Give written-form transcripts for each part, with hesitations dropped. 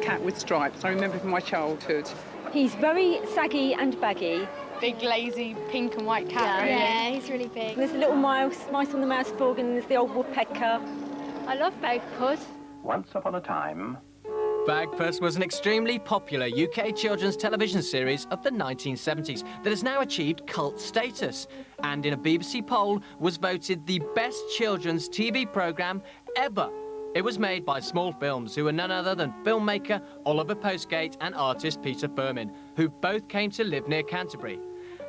cat with stripes. I remember from my childhood. He's very saggy and baggy. Big, lazy, pink and white cat, really. Yeah, he's really big. There's a little mice on the mouse frog, and there's the old woodpecker. I love Bagpus. Once upon a time... Bagpus was an extremely popular UK children's television series of the 1970s that has now achieved cult status, and in a BBC poll was voted the best children's TV programme ever. It was made by Small Films, who are none other than filmmaker Oliver Postgate and artist Peter Firmin, who both came to live near Canterbury.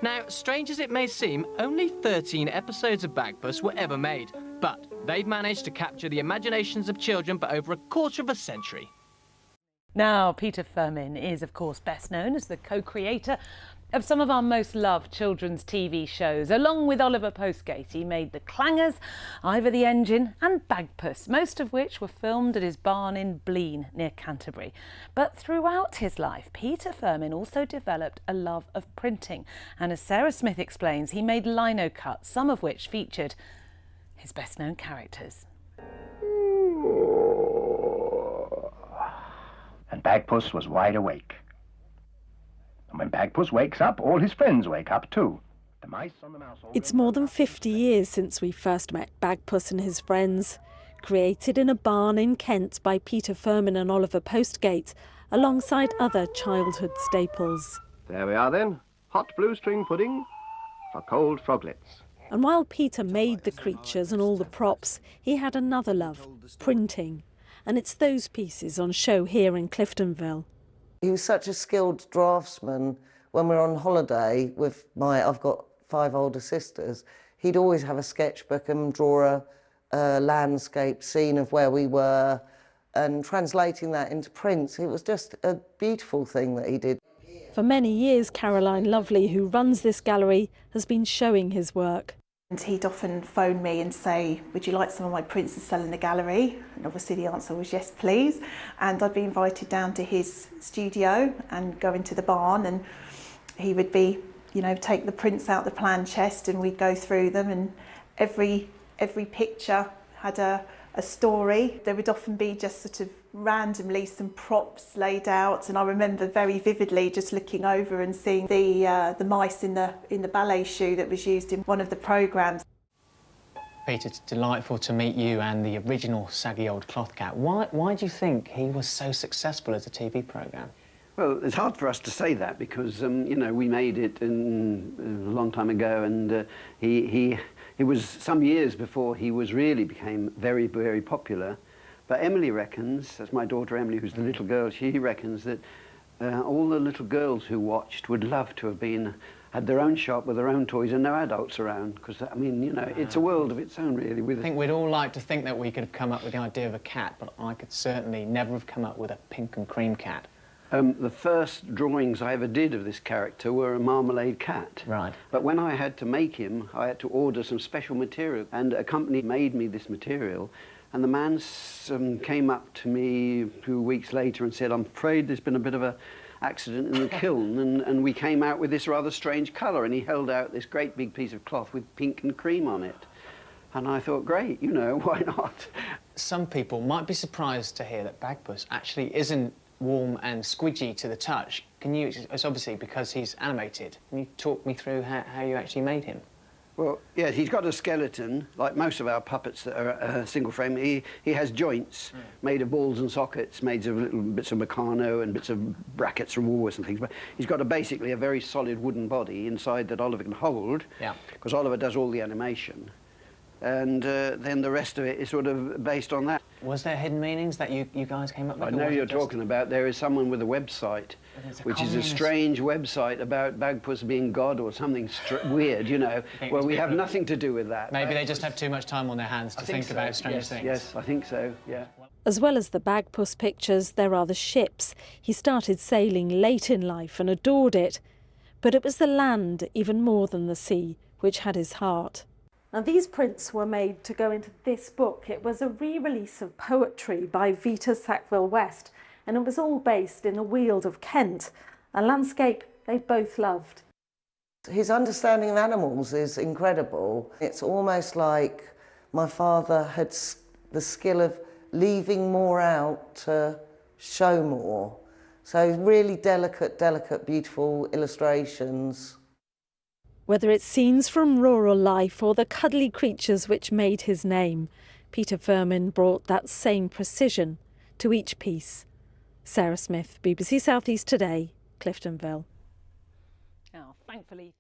Now, strange as it may seem, only 13 episodes of Bagpus were ever made, but they've managed to capture the imaginations of children for over a quarter of a century. Now, Peter Firmin is, of course, best known as the co-creator of some of our most loved children's TV shows. Along with Oliver Postgate, he made The Clangers, Ivor the Engine and Bagpus, most of which were filmed at his barn in Blean, near Canterbury. But throughout his life, Peter Firmin also developed a love of printing. And as Sarah Smith explains, he made lino cuts, some of which featured his best-known characters. And Bagpus was wide awake. And when Bagpus wakes up, all his friends wake up too. The mice on the mouse... It's more than 50 years since we first met Bagpus and his friends. Created in a barn in Kent by Peter Firmin and Oliver Postgate, alongside other childhood staples. There we are then. Hot blue string pudding for cold froglets. And while Peter made the creatures and all the props, he had another love, printing. And it's those pieces on show here in Cliftonville. He was such a skilled draftsman. When we're on holiday with I've got 5 older sisters, he'd always have a sketchbook and draw a landscape scene of where we were, and translating that into prints. It was just a beautiful thing that he did. For many years, Caroline Lovely, who runs this gallery, has been showing his work. And he'd often phone me and say, would you like some of my prints to sell in the gallery? And obviously the answer was yes, please. And I'd be invited down to his studio and go into the barn, and he would be, you know, take the prints out the plan chest and we'd go through them, and every picture had a story. There would often be just sort of randomly some props laid out, and I remember very vividly just looking over and seeing the mice in the ballet shoe that was used in one of the programmes. Peter, it's delightful to meet you and the original saggy old cloth cat. Why do you think he was so successful as a TV programme? Well, it's hard for us to say that because, you know, we made it a long time ago, and it was some years before he really became very, very popular. But Emily reckons, that's my daughter Emily, who's the little girl, she reckons that all the little girls who watched would love to have had their own shop with their own toys and no adults around, because, I mean, you know, it's a world of its own, really. I think we'd all like to think that we could have come up with the idea of a cat, but I could certainly never have come up with a pink and cream cat. The first drawings I ever did of this character were a marmalade cat. Right. But when I had to make him, I had to order some special material, and a company made me this material, and the man came up to me a few weeks later and said, I'm afraid there's been a bit of an accident in the kiln, and we came out with this rather strange colour, and he held out this great big piece of cloth with pink and cream on it. And I thought, great, you know, why not? Some people might be surprised to hear that Bagpus actually isn't warm and squidgy to the touch. It's obviously because he's animated. Can you talk me through how you actually made him? Well, yeah, he's got a skeleton, like most of our puppets that are single frame. He has joints made of balls and sockets, made of little bits of Meccano and bits of brackets from Woolworths and things. But he's got basically a very solid wooden body inside that Oliver can hold, because Oliver does all the animation. And then the rest of it is sort of based on that. Was there hidden meanings that you guys came up with? I know you're talking about. There is someone with a website, which is a strange website about Bagpus being God or something weird, you know. Well, we have nothing to do with that. Maybe they just have too much time on their hands to think about strange things. Yes, I think so, yeah. As well as the Bagpus pictures, there are the ships. He started sailing late in life and adored it. But it was the land, even more than the sea, which had his heart. Now, these prints were made to go into this book. It was a re-release of poetry by Vita Sackville-West, and it was all based in the Weald of Kent, a landscape they both loved. His understanding of animals is incredible. It's almost like my father had the skill of leaving more out to show more. So really delicate, beautiful illustrations. Whether it's scenes from rural life or the cuddly creatures which made his name, Peter Firmin brought that same precision to each piece. Sarah Smith, BBC South East Today, Cliftonville. Oh, thankfully.